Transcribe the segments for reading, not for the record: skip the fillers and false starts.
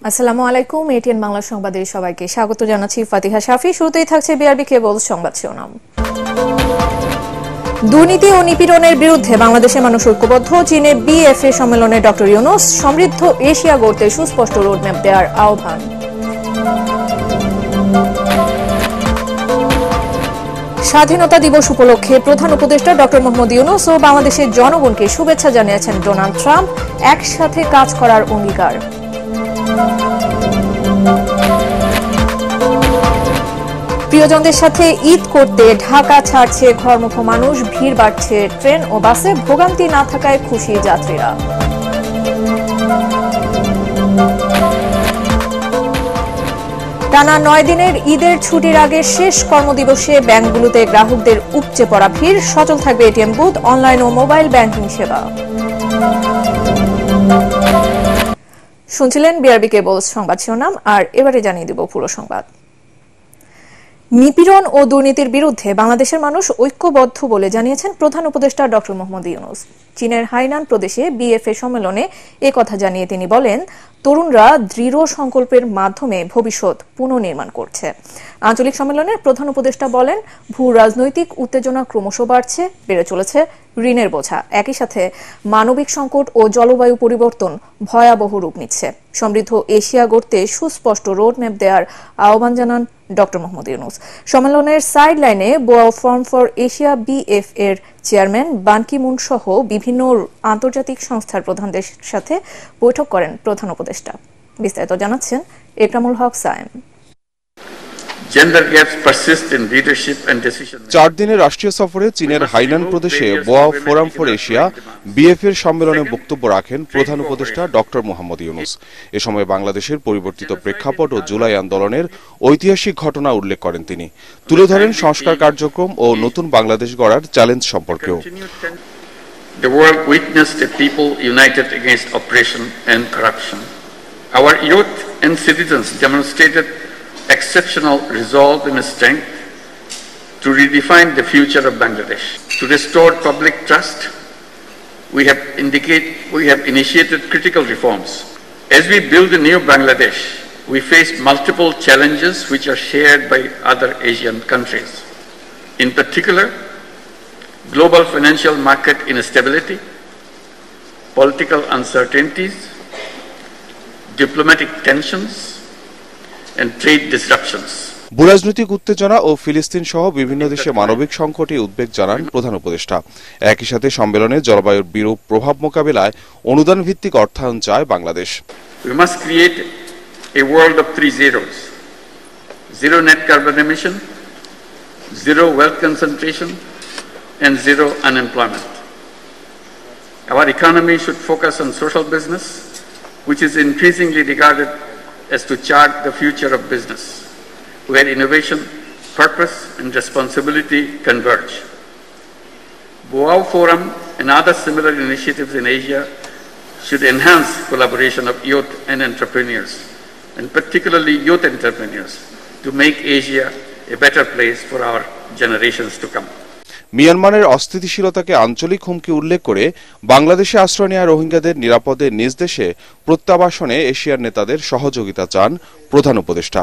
আসসালামু আলাইকুম। এটিএন বাংলা সংবাদে সবাইকে স্বাগত জানাচ্ছি। ফাতিহা শাফি। শুরুতেই থাকছে বিআরবি কেবল সংবাদ শিরোনাম। দুর্নীতি ও নিপীড়নের বিরুদ্ধে বাংলাদেশের মানুষ ঐক্যবদ্ধ। চীনে বিএফএ সম্মেলনে ডক্টর ইউনূস সমৃদ্ধ এশিয়া গড়তে সুস্পষ্ট রোডম্যাপ দেওয়ার আহ্বান। স্বাধীনতা দিবস উপলক্ষে প্রধান উপদেষ্টা ডক্টর মোহাম্মদ ইউনূস ও বাংলাদেশের জনগণকে শুভেচ্ছা জানিয়েছেন ডোনাল্ড ট্রাম্প। একসাথে কাজ করার অঙ্গীকার। প্রিয়জনদের সাথে ঈদ করতে ঢাকা ছাড়ছে ঘরমুখ মানুষ। ভিড় বাড়ছে ট্রেন ও বাসে। ভোগান্তি না থাকায় খুশি যাত্রীরা। টানা 9 দিনের ঈদের ছুটির আগে শেষ কর্মদিবসে ব্যাংকগুলোতে গ্রাহকদের উপচে পড়া ভিড়। সচল থাকবে এটিএম বুথ, অনলাইন ও মোবাইল ব্যাংকিং সেবা। শুনছিলেন বিআরবি কেবল সংবাদ শিরোনাম। আর এবারে জানিয়ে দেব পুরো সংবাদ। নিপীড়ন ও দুর্নীতির বিরুদ্ধে বাংলাদেশের মানুষ ঐক্যবদ্ধ বলে জানিয়েছেন প্রধান উপদেষ্টা ডক্টর মোহাম্মদ ইউনূস। চীনের হাইনান প্রদেশে বিএফএ সম্মেলনে একথা জানিয়ে তিনি বলেন, তরুণরা দৃঢ় সংকল্পের মাধ্যমে ভবিষ্যৎ পুনর্নির্মাণ করছে। আঞ্চলিক সম্মেলনের প্রধান উপদেষ্টা বলেন, ভূ রাজনৈতিক উত্তেজনা ক্রমশ বাড়ছে, বেড়ে চলেছে ঋণের বোঝা। একই সাথে মানবিক সংকট ও জলবায়ু পরিবর্তন ভয়াবহ রূপ নিচ্ছে। সমৃদ্ধ এশিয়া গড়তে সুস্পষ্ট রোডম্যাপ দেওয়ার আহ্বান জানান ডক্টর মোহাম্মদ ইউনূস। সম্মেলনের সাইড লাইনে Boao forum for Asia BF এর চেয়ারম্যান বান কি মুন সহ বিভিন্ন আন্তর্জাতিক সংস্থার প্রধানদের সাথে বৈঠক করেন প্রধান উপদেষ্টা। বিস্তারিত জানাচ্ছেন একরামুল হক সায়েম। 4 দিনের রাষ্ট্রীয় সফরে চীনের হাইনান প্রদেশে Boao forum for Asia BF এর সম্মেলনে বক্তব্য রাখেন প্রধান উপদেষ্টা ডক্টর মোহাম্মদ ইউনূস। এ সময় বাংলাদেশের পরিবর্তিত প্রেক্ষাপট ও জুলাই আন্দোলনের ঐতিহাসিক ঘটনা উল্লেখ করেন তিনি। তুলে ধরেন সংস্কার কার্যক্রম ও নতুন বাংলাদেশ গড়ার চ্যালেঞ্জ সম্পর্কেও। The world witnessed a people united against oppression and corruption. Our youth and citizens demonstrated exceptional resolve and strength to redefine the future of Bangladesh. To restore public trust, we have initiated critical reforms. As we build a new Bangladesh, we face multiple challenges which are shared by other Asian countries. In particular, global financial market instability, political uncertainties, diplomatic tensions, and trade disruptions. ভূরাজনৈতিক উত্তেজনা ও ফিলিস্তিন সহ বিভিন্ন দেশে মানবিক সংকটে উদ্বেগ জানান প্রধান উপদেষ্টা। একই সাথে সম্মেলনে জলবায়ুর বিরূপ প্রভাব মোকাবিলায় অনুদান ভিত্তিক অর্থায়ন চায় Bangladesh. We must create a world of 3 zeros. Zero net carbon emission, zero wealth concentration, and zero unemployment. Our economy should focus on social business, which is increasingly regarded as to chart the future of business, where innovation, purpose, and responsibility converge. Boao Forum and other similar initiatives in Asia should enhance collaboration of youth and entrepreneurs, and particularly youth entrepreneurs, to make Asia a better place for our generations to come. মিয়ানমারের অস্থিতিশীলতাকে আঞ্চলিক হুমকি উল্লেখ করে বাংলাদেশে আশ্রয় নেওয়া রোহিঙ্গাদের নিরাপদে নিজ দেশে প্রত্যাবাসনে এশিয়ার নেতাদের সহযোগিতা চান প্রধান উপদেষ্টা।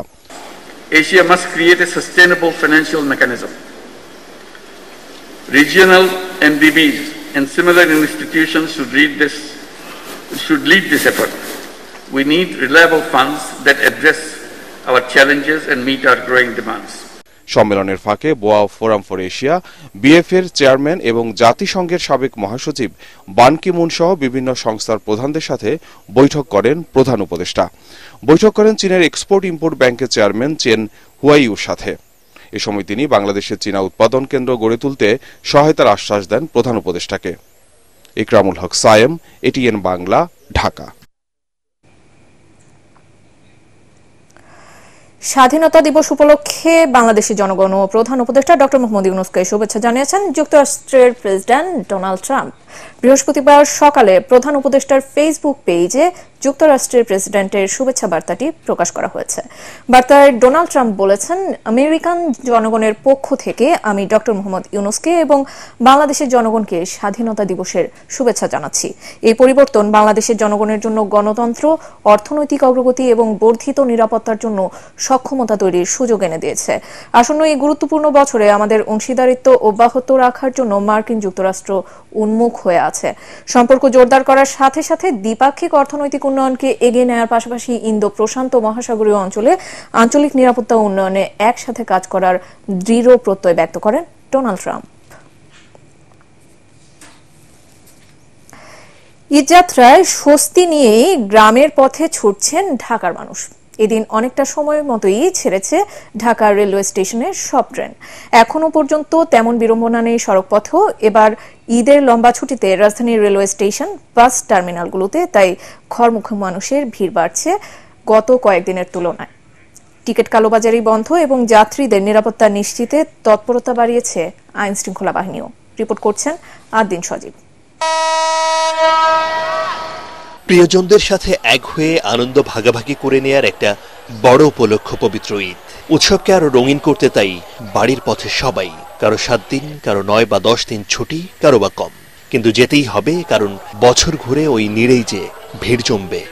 Asia must create a sustainable financial mechanism. Regional MDBs and similar institutions should lead this effort. We need reliable funds that address our challenges and meet our growing demands. সম্মেলনের ফাঁকে Boao forum for Asia BF এর chairman এবং জাতিসংঘের সাবেক মহাসচিব বান Ki Moon সহ বিভিন্ন সংস্থার প্রধানদের সাথে বৈঠক করেন প্রধান উপদেষ্টা। বৈঠক করেন চীনের এক্সপোর্ট ইম্পোর্ট ব্যাংকের চেয়ারম্যান চেন হুয়াইউর সাথে। এ সময় তিনি বাংলাদেশের চীনা উৎপাদন কেন্দ্র গড়ে তুলতে সহায়তার আশ্বাস দেন প্রধান উপদেষ্টাকে। একরামুল হক সায়েম, এটিএন বাংলা, ঢাকা। স্বাধীনতা দিবস উপলক্ষে বাংলাদেশের জনগণ ও প্রধান উপদেষ্টা ডক্টর মোহাম্মদ ইউনূসকে শুভেচ্ছা জানিয়েছেন যুক্তরাষ্ট্রের প্রেসিডেন্ট ডোনাল্ড ট্রাম্প। বৃহস্পতিবার সকালে প্রধান উপদেষ্টার ফেসবুক পেজে যুক্তরাষ্ট্রের প্রেসিডেন্টের শুভেচ্ছা বার্তাটি প্রকাশ করা হয়েছে। বার্তায় ডোনাল্ড ট্রাম্প বলেছেন, আমেরিকান জনগণের পক্ষ থেকে আমি ডক্টর মোহাম্মদ ইউনূসকে এবং বাংলাদেশের জনগণকে স্বাধীনতা দিবসের শুভেচ্ছা জানাচ্ছি। এই পরিবর্তন বাংলাদেশের জনগণের জন্য গণতন্ত্র, অর্থনৈতিক অগ্রগতি এবং বর্ধিত নিরাপত্তার জন্য সক্ষমতা তৈরির সুযোগ এনে দিয়েছে। আসন্ন এই গুরুত্বপূর্ণ বছরে আমাদের অংশীদারিত্ব অব্যাহত রাখার জন্য মার্কিন যুক্তরাষ্ট্র উন্মুখ হয়ে আছে। সম্পর্ক জোরদার করার সাথে সাথে দ্বিপাক্ষিক অর্থনৈতিক উন্নয়নকে এগিয়ে নেওয়ার পাশাপাশি ইন্দো প্রশান্ত মহাসাগরীয় অঞ্চলে আঞ্চলিক নিরাপত্তা উন্নয়নে একসাথে কাজ করার দৃঢ় প্রত্যয় ব্যক্ত করেন ডোনাল্ড ট্রাম্প। ঈদযাত্রায় স্বস্তি নিয়েই গ্রামের পথে ছুটছেন ঢাকার মানুষ। এদিন অনেকটা সময়ের মতোই ছেড়েছে ঢাকা রেলওয়ে স্টেশনের সব ট্রেন। এখনো পর্যন্ত তেমন বিড়ম্বনা নেই সড়কপথেও। এবার ঈদের লম্বা ছুটিতে রাজধানীর রেলওয়ে স্টেশন, বাস টার্মিনালগুলোতে তাই ঘরমুখী মানুষের ভিড় বাড়ছে গত কয়েকদিনের তুলনায়। টিকিট কালোবাজারি বন্ধ এবং যাত্রীদের নিরাপত্তা নিশ্চিতে তৎপরতা বাড়িয়েছে আইন শৃঙ্খলা বাহিনীও। রিপোর্ট করছেন আদ্দিন সজীব। প্রিয়জনদের সাথে এক হয়ে আনন্দ ভাগাভাগি করে নেয়ার একটা বড় উপলক্ষ পবিত্র ঈদ। উৎসবকে আরো রঙিন করতে তাই বাড়ির পথে সবাই, কারো 7 দিন, কারো 9 বা 10 দিন ছুটি, কারো বা কম, কিন্তু যেতেই হবে, কারণ বছর ঘুরে ওই নিরেই যে ভিড় জমবে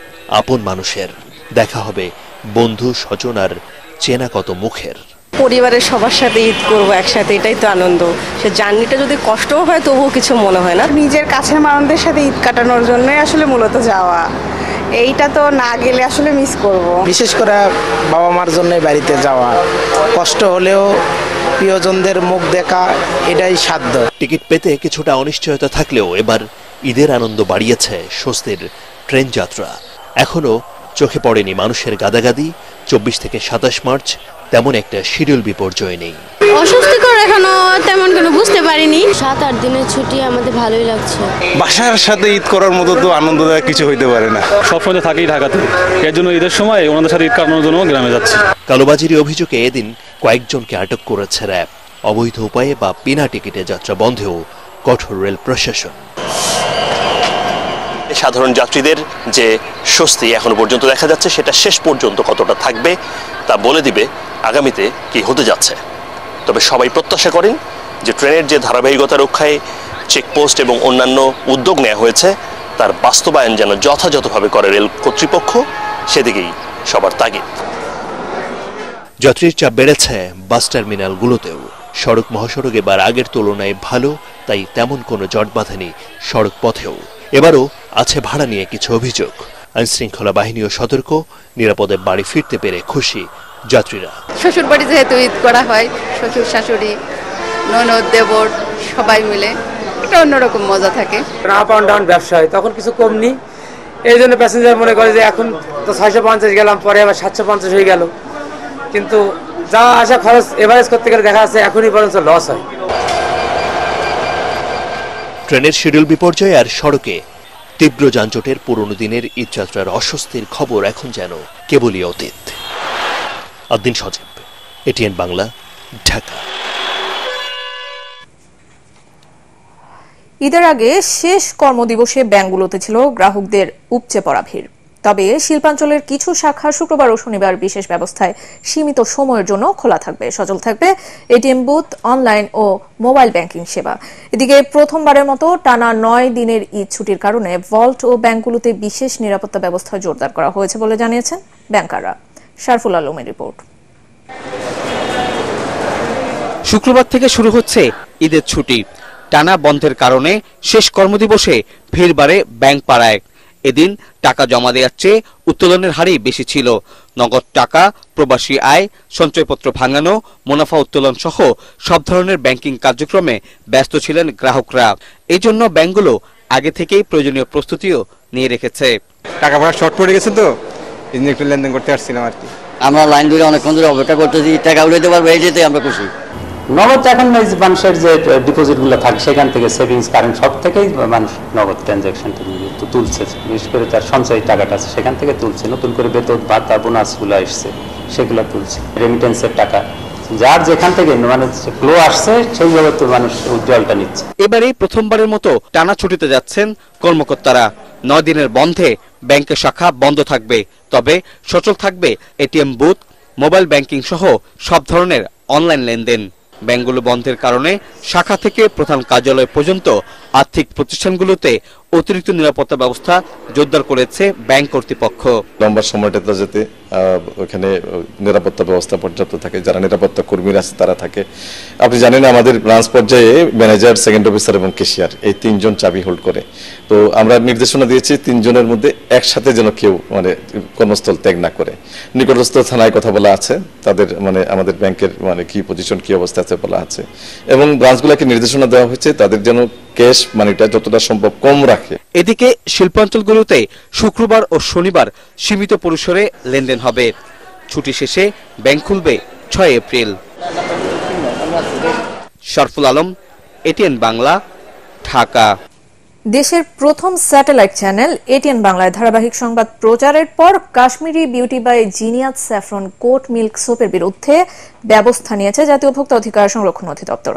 আপন মানুষের, দেখা হবে বন্ধু স্বজন আর চেনা কত মুখের। পরিবারের সবার সাথে ঈদ করবো একসাথে, এটাই তো আনন্দ। সে জার্নিটা যদি কষ্টও হয় তবুও কিছু মনে হয় না। নিজের কাছের মানুষদের সাথে ঈদ কাটানোর জন্যই আসলে মূলত যাওয়া, এইটা তো না গেলে আসলে মিস করব। বিশেষ করে বাবা মার জন্য বাড়িতে যাওয়া, কষ্ট হলেও প্রিয়জনদের মুখ দেখা এটাই সাধ্য। টিকিট পেতে কিছুটা অনিশ্চয়তা থাকলেও এবার ঈদের আনন্দ বাড়িয়েছে স্বস্তির ট্রেন যাত্রা। এখনো চোখে পড়েনি মানুষের গাদাগাদি। 24 থেকে 27 মার্চ তেমন একটা শিডিউল বিপর্যয় নেই। অস্বস্তিকর এখনো তেমন কোনো বুঝতে পারিনি। 7-8 দিনের ছুটি আমাদের ভালোই লাগছে। বাসার সাথে ঈদ করার মতো তো আনন্দদায়ক কিছু হইতে পারে না। সবসময় থাকেই ঢাকাতে, এর জন্য ঈদের সময় ওনাদের সাথে ঈদ কাটানোর জন্য গ্রামে যাচ্ছে। কালোবাজির অভিযোগে এদিন কয়েকজনকে আটক করেছে র্যাব। অবৈধ উপায়ে বা বিনা টিকিটে যাত্রা বন্ধেও কঠোর রেল প্রশাসন। সাধারণ যাত্রীদের যে স্বস্তি এখনো পর্যন্ত দেখা যাচ্ছে, সেটা শেষ পর্যন্ত কতটা থাকবে তা বলে দিবে আগামীতে কি হতে যাচ্ছে। তবে সবাই প্রত্যাশা করেন যে ট্রেনের যে ধারাবাহিকতা রক্ষায় চেকপোস্ট এবং অন্যান্য উদ্যোগ নেওয়া হয়েছে তার বাস্তবায়ন যেন যথাযথভাবে করে রেল কর্তৃপক্ষ, সেদিকেই সবার তাগিদ। যাত্রীর চাপ বেড়েছে বাস টার্মিনালগুলোতেও। সড়ক মহাসড়ক এবার আগের তুলনায় ভালো, তাই তেমন কোনো জট বাঁধেনি সড়ক পথেও। এবারও আছে ভাড়া নিয়ে কিছু অভিযোগ। আইন শৃঙ্খলা বাহিনীও সতর্ক, নিরাপদে বাড়ি ফিরতে পেরে খুশি যাত্রীরা। শ্বশুর বাড়ি যেহেতু ঈদ করা হয়, শ্বশুর শাশুড়ি ননদ দেবর সবাই মিলে একটা অন্যরকম মজা থাকে। আপ অ্যান্ড ডাউন ব্যবসা হয়, তখন কিছু কম নেই। এই জন্য প্যাসেঞ্জার মনে করে যে এখন তো 650 গেলাম, পরে আবার 750 হয়ে গেল, কিন্তু যা আসা খরচ এভারেজ করতে গেলে দেখা যাচ্ছে এখনই পর্যন্ত লস হয়। ট্রেনের শিডিউল বিপর্যয় আর সড়কে তীব্র যানজটের পুরনো দিনের ঈদযাত্রার অস্বস্তির খবর এখন যেন কেবলই অতীত। আদ্দিন সজীব, এটিএন বাংলা, ঢাকা। ঈদের আগে শেষ কর্মদিবসে ব্যাংকগুলোতে ছিল গ্রাহকদের উপচে পড়া ভিড়। তবে শিল্পাঞ্চলের কিছু শাখা শুক্রবার ও শনিবার বিশেষ ব্যবস্থায় সীমিত সময়ের জন্য খোলা থাকবে। সচল থাকবে এটিএম বুথ, অনলাইন ও মোবাইল ব্যাংকিং সেবা। এদিকে প্রথমবারের মতো টানা 9 দিনের ঈদ ছুটির কারণে ভল্ট ও ব্যাংকগুলোতে বিশেষ নিরাপত্তা ব্যবস্থা জোরদার করা হয়েছে বলে জানিয়েছেন ব্যাংকাররা। শারফুল আলমের রিপোর্ট। শুক্রবার থেকে শুরু হচ্ছে ঈদের ছুটি। টানা বন্ধের কারণে শেষ কর্মদিবসে ভিড় বাড়ে ব্যাংক পাড়ায়। এদিন টাকা জমা দেওয়ার চেয়ে উত্তোলনের হারই বেশি ছিল। নগদ টাকা, প্রবাসী আয়, সঞ্চয়পত্র ভাঙানো, মুনাফা উত্তোলন সহ সব ধরনের ব্যাংকিং কার্যক্রমে ব্যস্ত ছিলেন গ্রাহকরা। এই জন্য ব্যাংকগুলো আগে থেকেই প্রয়োজনীয় প্রস্তুতিও নিয়ে রেখেছে। টাকা পয়সা শর্ট পড়ে গেছে তো একটু লেনদেন করতে আসছিলাম আর কি। আমরা লাইন ধরে অনেকক্ষণ ধরে অপেক্ষা করতেছি, টাকা উঠাইতে পারবো, এই যেতে আমরা খুশি। নগদ এখন মানুষের যে ডিপোজিটগুলো থাকে সেখান থেকে সেভিংস, কারেন্ট সব থেকেই মানুষ নগদ ট্রানজাকশনটা তুলছে। বিশেষ করে তার সঞ্চয় টাকাটা আছে সেখান থেকে তুলছে। নতুন করে বেতন ভাতা বোনাসগুলো এসছে সেগুলো তুলছে। রেমিটেন্সের টাকা যার যেখান থেকে মানে ফ্লো আসছে সেইভাবে তো মানুষ উইথড্রলটা নিচ্ছে। এবারে প্রথমবারের মতো টানা ছুটিতে যাচ্ছেন কর্মকর্তারা। 9 দিনের বন্ধে ব্যাংকের শাখা বন্ধ থাকবে, তবে সচল থাকবে এটিএম বুথ, মোবাইল ব্যাংকিং সহ সব ধরনের অনলাইন লেনদেন। ব্যাংকগুলো বন্ধের কারণে শাখা থেকে প্রধান কার্যালয় পর্যন্ত আর্থিক প্রতিষ্ঠানগুলোতে অতিরিক্ত নিরাপত্তা ব্যবস্থা জোরদার করেছে ব্যাংক কর্তৃপক্ষ। লম্বা সময়টাতে যাতে ওখানে নিরাপত্তা ব্যবস্থা পর্যাপ্ত থাকে, যারা নিরাপত্তা কর্মীরা আছে তারা থাকে। আপনি জানেন আমাদের ব্রাঞ্চ পর্যায়ে ম্যানেজার, সেকেন্ড অফিসার এবং ক্যাশিয়ার এই 3 জন চাবি হোল্ড করে। তো আমরা নির্দেশনা দিয়েছি 3 জনের মধ্যে একসাথে যেন কেউ মানে কর্মস্থল ত্যাগ না করে। নিকটস্থ থানায় কথা বলা আছে, তাদের মানে আমাদের ব্যাংকের মানে কি পজিশন কি অবস্থা আছে বলা আছে, এবং ব্রাঞ্চগুলোকে নির্দেশনা দেওয়া হয়েছে তাদের যেন ক্যাশ মানিটা যতটা সম্ভব কম রাখে। এদিকে শিল্পাঞ্চলগুলোতে শুক্রবার ও শনিবার সীমিত পরিসরে লেনদেন হবে। ছুটি শেষে ব্যাংক খুলবে 6 এপ্রিল। শরফুল আলম, এটিএন বাংলা, ঢাকা। দেশের প্রথম স্যাটেলাইট চ্যানেল এটিএন বাংলায় ধারাবাহিক সংবাদ প্রচারের পর Kashmiri beauty by Ziniyat saffron goat milk সোপের বিরুদ্ধে ব্যবস্থা নিয়েছে জাতীয় ভোক্তা অধিকার সংরক্ষণ অধিদপ্তর।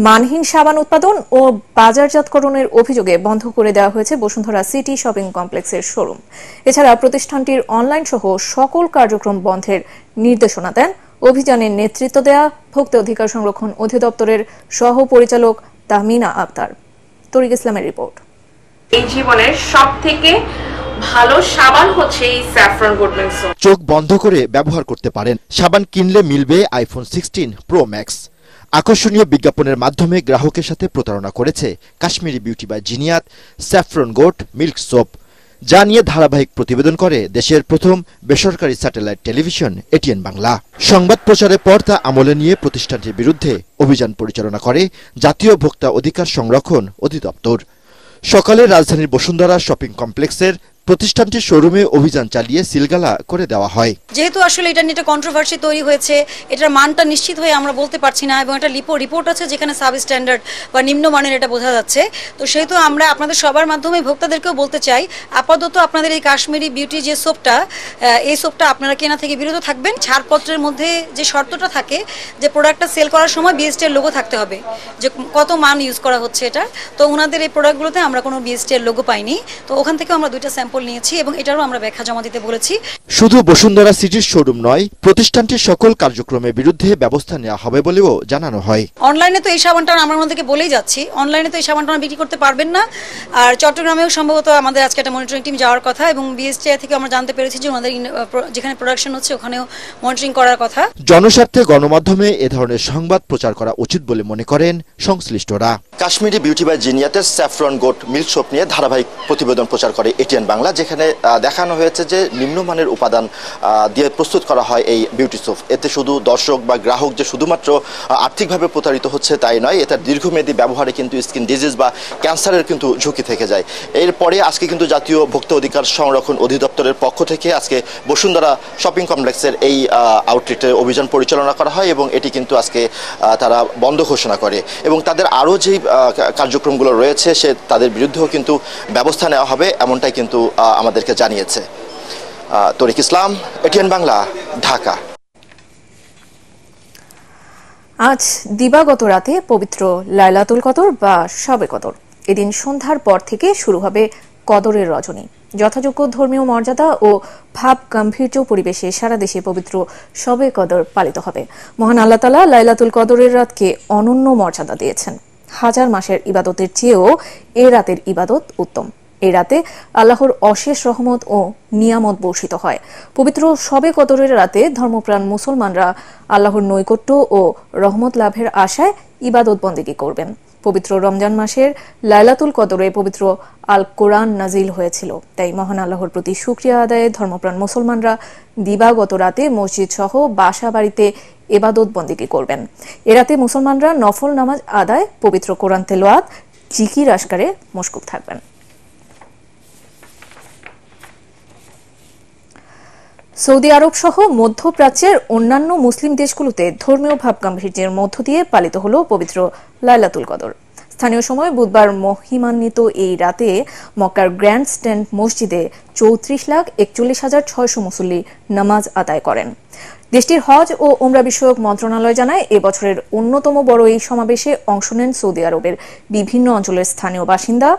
মানহীন সাবান উৎপাদন ও বাজারজাতকরণের অভিযোগে বন্ধ করে দেওয়া হয়েছে বসুন্ধরা সিটি শপিং কমপ্লেক্সের শোরুম। এছাড়া প্রতিষ্ঠানটির অনলাইন সহ সকল কার্যক্রম বন্ধের নির্দেশনা দেন অভিযানের নেতৃত্ব দেয়া ভোক্তা অধিকার সংরক্ষণ অধিদপ্তরের সহ পরিচালক তাহমিনা আক্তার। তরিক ইসলামের রিপোর্ট। এই জীবনের সবথেকে ভালো সাবান হচ্ছে এই স্যাফরন গোট মিল্ক সোপ। চোখ বন্ধ করে ব্যবহার করতে পারেন। সাবান কিনলে মিলবে আইফোন 16 প্রো ম্যাক্স। আকর্ষণীয় বিজ্ঞাপনের মাধ্যমে গ্রাহকের সাথে প্রতারণা করেছে Kashmiri beauty by Ziniyat saffron goat milk soap, যা নিয়ে ধারাবাহিক প্রতিবেদন করে দেশের প্রথম বেসরকারি স্যাটেলাইট টেলিভিশন এটিএন বাংলা। সংবাদ প্রচারের পর তা আমলে নিয়ে প্রতিষ্ঠানটির বিরুদ্ধে অভিযান পরিচালনা করে জাতীয় ভোক্তা অধিকার সংরক্ষণ অধিদপ্তর। সকালে রাজধানীর বসুন্ধরা শপিং কমপ্লেক্সের প্রতিষ্ঠানটির শোরুমে অভিযান চালিয়ে সিলগালা করে দেওয়া হয়। যেহেতু আসলে এটা নিয়ে একটা কন্ট্রোভার্সি তৈরি হয়েছে, এটার মানটা নিশ্চিত হয়ে আমরা বলতে পারছি না, এবং একটা রিপোর্ট আছে যেখানে সাব স্ট্যান্ডার্ড বা নিম্নমানের এটা বোঝা যাচ্ছে। তো সেহেতু আমরা আপনাদের সবার মাধ্যমে ভোক্তাদেরকেও বলতে চাই, আপাতত আপনাদের এই কাশ্মীরি বিউটি যে সোপটা, এই সোপটা আপনারা কেনা থেকে বিরত থাকবেন। ছাড়পত্রের মধ্যে যে শর্তটা থাকে যে প্রোডাক্টটা সেল করার সময় বিএসটি এর লোগো থাকতে হবে, যে কত মান ইউজ করা হচ্ছে এটা। তো ওনাদের এই প্রোডাক্টগুলোতে আমরা কোনো বিএসটি এর লোগো পাইনি। তো ওখান থেকে আমরা 2টা স্যাম্পল নিয়েছি এবং এটারও আমরা ব্যাখ্যা জমা দিতে বলেছি। শুধু বসুন্ধরা সিটির শোরুম নয়, প্রতিষ্ঠানটির সকল কার্যক্রমের বিরুদ্ধে ব্যবস্থা নেওয়া হবে বলেও জানানো হয়। অনলাইনে তো এই সাবানটা আমরা আপনাদেরকে বলেই যাচ্ছি, অনলাইনে তো এই সাবানটা বিক্রি করতে পারবেন না। আর চট্টগ্রামেও সম্ভবত আমাদের আজকে একটা মনিটরিং টিম যাওয়ার কথা, এবং বিএসটিআই থেকে আমরা জানতে পেরেছি যে ওনাদের যেখানে প্রোডাকশন হচ্ছে ওখানেও মনিটরিং করার কথা। জনস্বার্থে গণমাধ্যমে এ ধরনের সংবাদ প্রচার করা উচিত বলে মনে করেন সংশ্লিষ্টরা। কাশ্মীরি বিউটি বাই জিনিয়াতের স্যাফরন গোট মিল্ক সোপ নিয়ে ধারাবাহিক প্রতিবেদন প্রচার করে এটিএন বাংলা, যেখানে দেখানো হয়েছে যে নিম্নমানের উপাদান দিয়ে প্রস্তুত করা হয় এই বিউটি সোপ। এতে শুধু দর্শক বা গ্রাহক যে শুধুমাত্র আর্থিকভাবে প্রতারিত হচ্ছে তাই নয়, এটা দীর্ঘমেয়াদী ব্যবহারে কিন্তু স্কিন ডিজিজ বা ক্যান্সারের কিন্তু ঝুঁকি থেকে যায়। এরপরে আজকে কিন্তু জাতীয় ভোক্তা অধিকার সংরক্ষণ অধিদপ্তরের পক্ষ থেকে আজকে বসুন্ধরা শপিং কমপ্লেক্সের এই আউটলেটে অভিযান পরিচালনা করা হয়, এবং এটি কিন্তু আজকে তারা বন্ধ ঘোষণা করে, এবং তাদের আরও যেই কার্যক্রমগুলো রয়েছে তাদের বিরুদ্ধেও কিন্তু ব্যবস্থা নেওয়া হবে, এমনটাই কিন্তু আমাদেরকে জানিয়েছে। তরিক ইসলাম, এটিএন বাংলা, ঢাকা। আজ দিবাগত রাতে পবিত্র লাইলাতুল কদর বা শবে কদর। এদিন সন্ধ্যার পর থেকে শুরু হবে কদরের রজনী। যথাযোগ্য ধর্মীয় মর্যাদা ও ভাব গাম্ভীর্য পরিবেশে সারা দেশে পবিত্র শবে কদর পালিত হবে। মহান আল্লাহ তাআলা লাইলাতুল কদরের রাতকে অনন্য মর্যাদা দিয়েছেন। হাজার মাসের ইবাদতের চেয়েও এ রাতের ইবাদত উত্তম। এই রাতে আল্লাহর অশেষ রহমত ও নিয়ামত বর্ষিত হয়। পবিত্র শবে কদরের রাতে ধর্মপ্রাণ মুসলমানরা আল্লাহর নৈকট্য ও রহমত লাভের আশায় ইবাদত বন্দেগী করবেন। পবিত্র রমজান মাসের লাইলাতুল কদরে পবিত্র আল কোরআন নাজিল হয়েছিল, তাই মহান আল্লাহর প্রতি শুকরিয়া আদায়ে ধর্মপ্রাণ মুসলমানরা দিবাগত রাতে মসজিদ সহ বাসা বাড়িতে ইবাদত বন্দেগী করবেন। এ রাতে মুসলমানরা নফল নামাজ আদায়, পবিত্র কোরআন তেলাওয়াত, জিকির আশকারে মশগুল থাকবেন। সৌদি আরব সহ মধ্যপ্রাচ্যের অন্যান্য মুসলিম দেশগুলোতে ধর্মীয় ভাবগাম্ভীর্যের মধ্য দিয়ে পালিত হল পবিত্র লাইলাতুল কদর। স্থানীয় সময় বুধবার মহিমান্বিত এই রাতে মক্কার গ্র্যান্ড স্ট্যান্ড মসজিদে 34,41,600 মুসল্লি নামাজ আদায় করেন। দেশটির হজ ও উমরা বিষয়ক মন্ত্রণালয় জানায়, এবছরের অন্যতম বড় এই সমাবেশে অংশ নেন সৌদি আরবের বিভিন্ন অঞ্চলের স্থানীয় বাসিন্দা,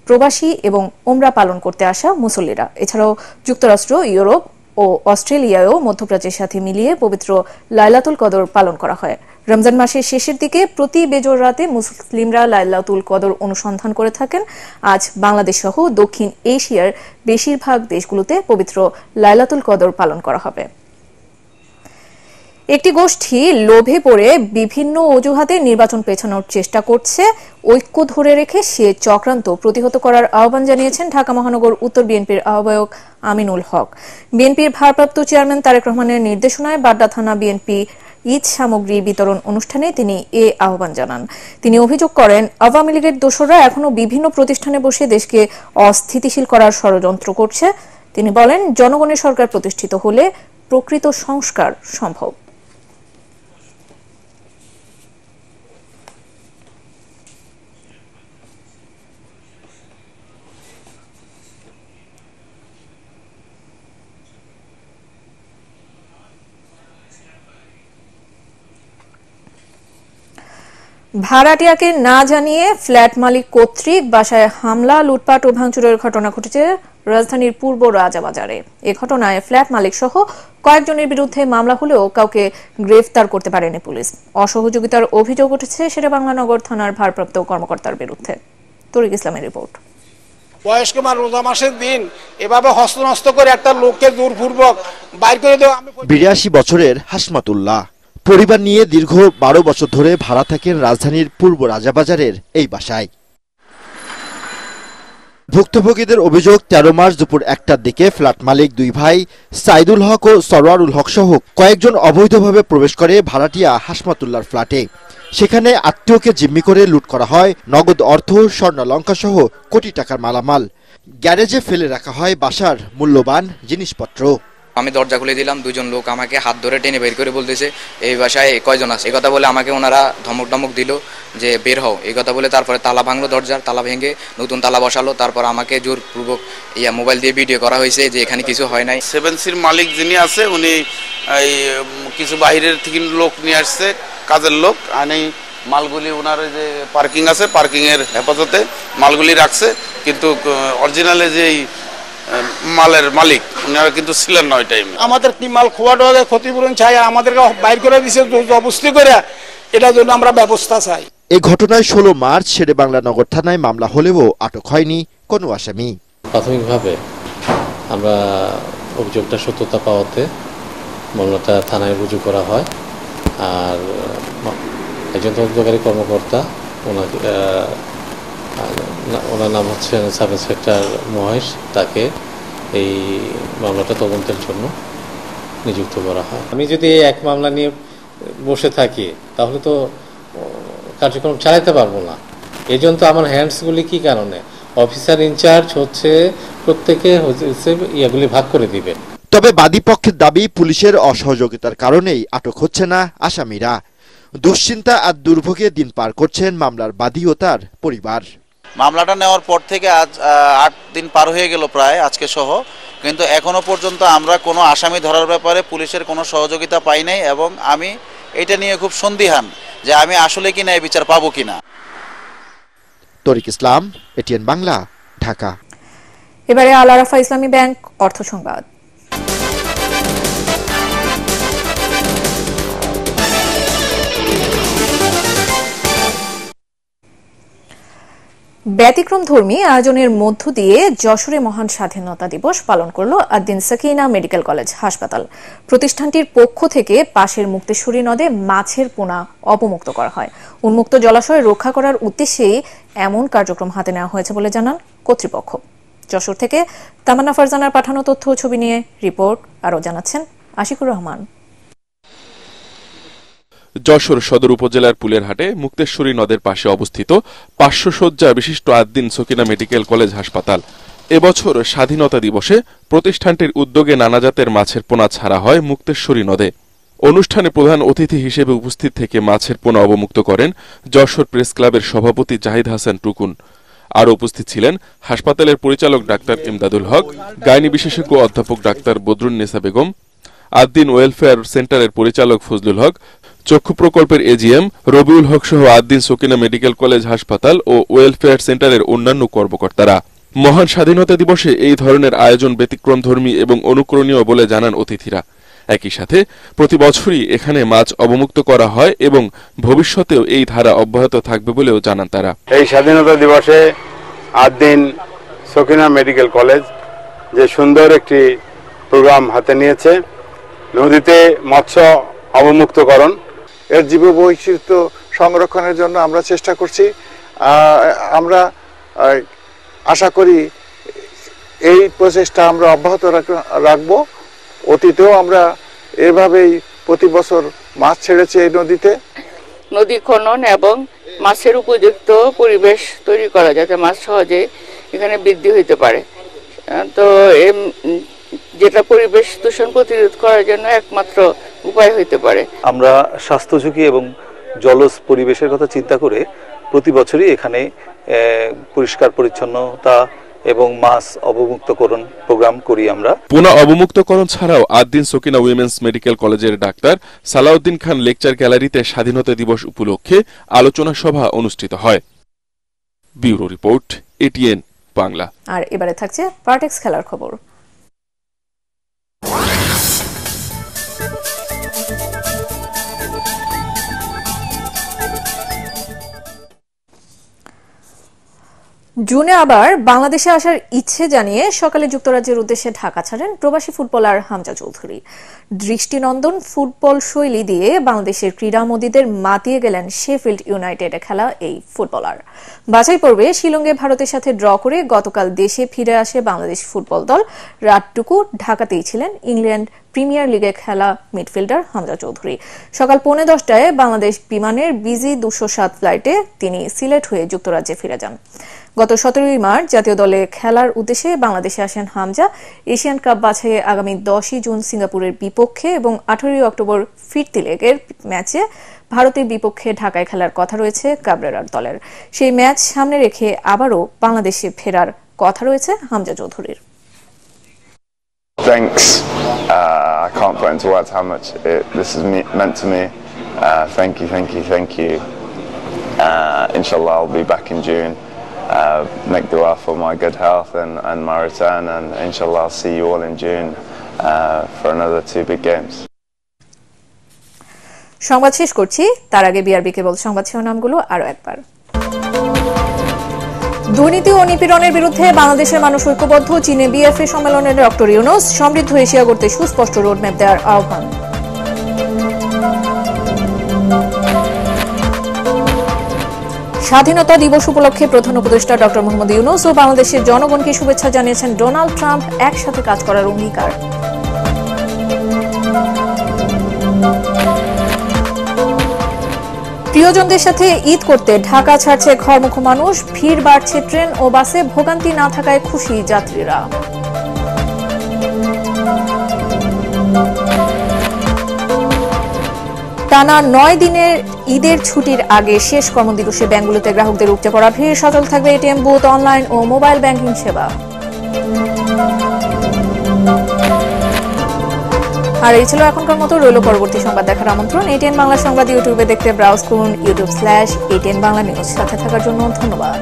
প্রবাসী এবং উমরা পালন করতে আসা মুসল্লিরা। এছাড়াও যুক্তরাষ্ট্র, ইউরোপ ও অস্ট্রেলিয়ায়ও মধ্যপ্রাচ্যের সাথে মিলিয়ে পবিত্র লাইলাতুল কদর পালন করা হয়। রমজান মাসের শেষের দিকে প্রতি বেজর রাতে মুসলিমরা লাইলাতুল কদর অনুসন্ধান করে থাকেন। আজ বাংলাদেশ সহ দক্ষিণ এশিয়ার বেশিরভাগ দেশগুলোতে পবিত্র লাইলাতুল কদর পালন করা হবে। একটি গোষ্ঠী লোভে পড়ে বিভিন্ন অজুহাতে নির্বাচন পেছানোর চেষ্টা করছে। ঐক্য ধরে রেখে সে চক্রান্ত প্রতিহত করার আহ্বান জানিয়েছেন ঢাকা মহানগর উত্তর বিএনপির আহ্বায়ক আমিনুল হক। বিএনপির ভারপ্রাপ্ত চেয়ারম্যান তারেক রহমানের নির্দেশনায় বাড্ডা থানা বিএনপি ঈদ সামগ্রী বিতরণ অনুষ্ঠানে তিনি এ আহ্বান জানান। তিনি অভিযোগ করেন, আওয়ামী লীগের দোসররা এখনও বিভিন্ন প্রতিষ্ঠানে বসে দেশকে অস্থিতিশীল করার ষড়যন্ত্র করছে। তিনি বলেন, জনগণের সরকার প্রতিষ্ঠিত হলে প্রকৃত সংস্কার সম্ভব। ভাড়াটিয়াকে না জানিয়ে ফ্ল্যাট মালিক কর্তৃক বাসায় হামলা, লুটপাট ও ভাঙচুরের ঘটনা ঘটেছে রাজধানীর পূর্ব রাজাবাজারে। এ ঘটনায় ফ্ল্যাট মালিক সহ কয়েকজনের বিরুদ্ধে মামলা হলেও কাউকে গ্রেফতার করতে পারেনি পুলিশ। অসহযোগিতার অভিযোগ উঠেছে শেরেবাংলা নগর থানার ভারপ্রাপ্ত কর্মকর্তার বিরুদ্ধে। তরিক ইসলামের রিপোর্ট। বয়স্ক মা রোজা মাসের দিন এভাবে হস্তনস্ত করে একটা লোককে জোরপূর্বক বাইর করে দেওয়া। 82 বছরের হাসমাতুল্লাহ পরিবার নিয়ে দীর্ঘ 12 বছর ধরে ভাড়া থাকেন রাজধানীর পূর্ব রাজাবাজারের এই বাসায়। ভুক্তভোগীদের অভিযোগ, 13 মার্চ দুপুর 1টার দিকে ফ্ল্যাট মালিক দুই ভাই সাইদুল হক ও সরওয়ারুল হক সহ কয়েকজন অবৈধভাবে প্রবেশ করে ভাড়াটিয়া হাসমাতুল্লাহর ফ্ল্যাটে। সেখানে আত্মীয়কে জিম্মি করে লুট করা হয় নগদ অর্থ, স্বর্ণালঙ্কার সহ কোটি টাকার মালামাল। গ্যারেজে ফেলে রাখা হয় বাসার মূল্যবান জিনিসপত্র। আমি দরজা খুলে দিলাম, দুজন লোক আমাকে হাত ধরে টেনে বের করে বলতেছে, এই বাসায় কয়জন আছে। এই কথা বলে আমাকে ওনারা ধমক দিল যে বের হও, এই কথা বলে তারপরে তালা ভাঙলো, দরজার তালা ভেঙে নতুন তালা বসালো। তারপর আমাকে জোরপূর্বক মোবাইল দিয়ে ভিডিও করা হয়েছে যে এখানে কিছু হয় নাই। 7Cর মালিক যিনি আছে উনি এই কিছু বাইরের থেকে লোক নিয়ে আসছে, কাজের লোক, আর এই মালগুলি ওনার যে পার্কিং আছে, পার্কিংয়ের হেফাজতে মালগুলি রাখছে, কিন্তু অরিজিনালে যে মালের মালিক উনারা কিন্তু ছিলেন না ওই টাইমে। আমাদের কি মাল খোয়াটোয়াকে ক্ষতিপূরণ চাই, আমাদেরকে বাইর করে দিছে জবরদস্তি করে, এটার জন্য আমরা ব্যবস্থা চাই। এই ঘটনায় 16 মার্চ শেরেবাংলা নগর থানায় মামলা হলেও আটক হয়নি কোনো আসামি। প্রাথমিকভাবে আমরা অভিযোগটা সত্যতা পাওয়াতে মামলাটা থানায় রুজু করা হয়। আর একজন তদন্তকারী কর্মকর্তা, ওনার নাম হচ্ছে সাব ইন্সপেক্টর মহেশ, তাকে এই মামলাটা তদন্তের জন্য নিযুক্ত করা হয়। আমি যদি এক মামলা নিয়ে বসে থাকি তাহলে তো কার্যক্রম চালাতে পারবো না। এই জন্য তো আমার হ্যান্ডসগুলি কি কারণে, অফিসার ইনচার্জ হচ্ছে প্রত্যেকে ইয়াগুলি ভাগ করে দিবে। তবে বাদী পক্ষের দাবি, পুলিশের অসহযোগিতার কারণেই আটক হচ্ছে না আসামিরা। দুশ্চিন্তা আর দুর্ভোগে দিন পার করছেন মামলার বাদী ও তার পরিবার। মামলাটা নেওয়ার পর থেকে আজ 8 দিন পার হয়ে গেল প্রায়, আজকে সহ, কিন্তু এখনো পর্যন্ত আমরা কোনো আসামি ধরার ব্যাপারে পুলিশের কোনো সহযোগিতা পাই নাই, এবং আমি এটা নিয়ে খুব সন্দিহান যে আমি আসলে কিনা এই বিচার পাবো কিনা। তরিক ইসলাম, এটিএন বাংলা, ঢাকা। এবারে আল আরাফা ইসলামী ব্যাংক অর্থ সংবাদ। ব্যতিক্রমধর্মী আয়োজনের মধ্য দিয়ে যশোরে মহান স্বাধীনতা দিবস পালন করল আদ্দিন সাকিনা মেডিকেল কলেজ হাসপাতাল। প্রতিষ্ঠানটির পক্ষ থেকে পাশের মুক্তেশ্বরী নদে মাছের পোনা অবমুক্ত করা হয়। উন্মুক্ত জলাশয় রক্ষা করার উদ্দেশ্যেই এমন কার্যক্রম হাতে নেওয়া হয়েছে বলে জানান কর্তৃপক্ষ। যশোর থেকে তামান্না ফারজানার পাঠানো তথ্য ও ছবি নিয়ে রিপোর্ট, আরও জানাচ্ছেন আশিকুর রহমান। যশোর সদর উপজেলার পুলেরহাটে মুক্তেশ্বরী নদের পাশে অবস্থিত 500 শয্যা বিশিষ্ট আদ্দিন সাকিনা মেডিকেল কলেজ হাসপাতাল। এবছর স্বাধীনতা দিবসে প্রতিষ্ঠানটির উদ্যোগে নানা জাতের মাছের পোনা ছাড়া হয় মুক্তেশ্বরী নদে। অনুষ্ঠানে প্রধান অতিথি হিসেবে উপস্থিত থেকে মাছের পোনা অবমুক্ত করেন যশোর প্রেস ক্লাবের সভাপতি জাহিদ হাসান টুকুন। আরও উপস্থিত ছিলেন হাসপাতালের পরিচালক ডাক্তার ইমদাদুল হক, গাইনি বিশেষজ্ঞ অধ্যাপক ডাক্তার বদরুন্নেসা বেগম, আদ্দিন ওয়েলফেয়ার সেন্টারের পরিচালক ফজলুল হক, চক্ষু প্রকল্পের এজিএম রবিউল হক সহ আদ্দিন সকিনা মেডিকেল কলেজ হাসপাতাল ও ওয়েলফেয়ার সেন্টারের অন্যান্য কর্মকর্তারা। মহান স্বাধীনতা দিবসে এই ধরনের আয়োজন ব্যতিক্রমধর্মী এবং অনুকরণীয় বলে জানান অতিথিরা। একই সাথে প্রতি বছরই এখানে মাছ অবমুক্ত করা হয় এবং ভবিষ্যতেও এই ধারা অব্যাহত থাকবে বলেও জানান তারা। এই স্বাধীনতা দিবসে আদ্দিন সকিনা মেডিকেল কলেজ যে সুন্দর একটি প্রোগ্রাম হাতে নিয়েছে, নদীতে মৎস্য অবমুক্তকরণ, এর জীববৈচিত্র্য সংরক্ষণের জন্য আমরা চেষ্টা করছি। আমরা আশা করি এই প্রচেষ্টা আমরা অব্যাহত রাখবো। অতীতেও আমরা এভাবেই প্রতি বছর মাছ ছেড়েছি এই নদীতে। নদী খনন এবং মাছের উপযুক্ত পরিবেশ তৈরি করা যাতে মাছ সহজে এখানে বৃদ্ধি হইতে পারে। তো যেটা পরিবেশ দূষণ প্রতিরোধ করার জন্য একমাত্র উপায় হইতে পারে। আমরা স্বাস্থ্য ঝুঁকি এবং জলজ পরিবেশের কথা চিন্তা করে প্রতি বছরই এখানে পরিষ্কার পরিচ্ছন্নতা এবং মাছ অবমুক্তকরণ প্রোগ্রাম করি আমরা। পোনা অবমুক্তকরণ ছাড়াও আদ্দিন সকিনা উইমেন্স মেডিকেল কলেজের ডাক্তার সালাউদ্দিন খান লেকচার গ্যালারিতে স্বাধীনতা দিবস উপলক্ষে আলোচনা সভা অনুষ্ঠিত হয়। Bureau report, ATN Bangla. আর এবারে থাকছে পার্টেক্স খেলার খবর। জুনে আবার বাংলাদেশে আসার ইচ্ছে জানিয়ে সকালে যুক্তরাজ্যের উদ্দেশ্যে ঢাকা ছাড়েন প্রবাসী ফুটবলার হামজা চৌধুরী। দৃষ্টিনন্দন ফুটবল শৈলী দিয়ে বাংলাদেশের ক্রীড়ামোদীদের মাতিয়ে গেলেন শেফিল্ড ইউনাইটেডে খেলা এই ফুটবলার। বাছাই পর্বে শিলংয়ে ভারতের সাথে ড্র করে গতকাল দেশে ফিরে আসে বাংলাদেশ ফুটবল দল। রাতটুকু ঢাকাতেই ছিলেন ইংল্যান্ড প্রিমিয়ার লিগে খেলা মিডফিল্ডার হামজা চৌধুরী। সকাল 10:45টায় বাংলাদেশ বিমানের বিজি 207 ফ্লাইটে তিনি সিলেট হয়ে যুক্তরাজ্যে ফিরে যান। গত 17 মার্চ জাতীয় দলে খেলার উদ্দেশ্যে বাংলাদেশে আসেন হামজা। এশিয়ান কাপ বাছাইয়ে আগামী 10 জুন সিঙ্গাপুরের বিপক্ষে এবং 18 অক্টোবর ফিরতি লেগের ম্যাচে ভারতের বিপক্ষে ঢাকায় খেলার কথা রয়েছে কাবরেরার দলের। সেই ম্যাচ সামনে রেখে আবারও বাংলাদেশে ফেরার কথা রয়েছে হামজা চৌধুরীর। Thanks. I can't put into words how much this has meant to me. Thank you. Inshallah, I'll be back in June. Make dua for my good health and my return, and inshallah I'll see you all in June for another 2 big games. সংবাদ শেষ করছি, তার আগে BRB কেবল সংবাদ শিরোনামগুলো আরো একবার। দুর্নীতি ও নিপীড়নের বিরুদ্ধে বাংলাদেশের মানুষ ঐক্যবদ্ধ। চীনে বিএফএ সম্মেলনে ডক্টর ইউনূস। সমৃদ্ধ এশিয়া গড়তে সুস্পষ্ট রোডম্যাপ দেওয়ার আহ্বান। স্বাধীনতা দিবস উপলক্ষে প্রধান উপদেষ্টা ডক্টর মোহাম্মদ ইউনূস ও বাংলাদেশের জনগণকে শুভেচ্ছা জানিয়েছেন ডোনাল্ড ট্রাম্প। একসাথে কাজ করার অঙ্গীকার। প্রিয়জনদের সাথে ঈদ করতে ঢাকা ছাড়ছে ঘরমুখো মানুষ। ভিড় বাড়ছে ট্রেন ও বাসে, ভোগান্তি না থাকায় খুশি যাত্রীরা। টানা 9 দিনের ঈদের ছুটির আগে শেষ কর্মদিবসে ব্যাংকগুলোতে গ্রাহকদের উপচে পড়া ভিড়। সচল থাকবে এটিএম বুথ, অনলাইন ও মোবাইল ব্যাংকিং সেবা। আর এই ছিল এখনকার মতো। রইল পরবর্তী সংবাদ দেখার আমন্ত্রণ। এটিএন বাংলা সংবাদ ইউটিউবে দেখতে ব্রাউজ করুন youtube/ATN বাংলা নিউজ। সাথে থাকার জন্য ধন্যবাদ।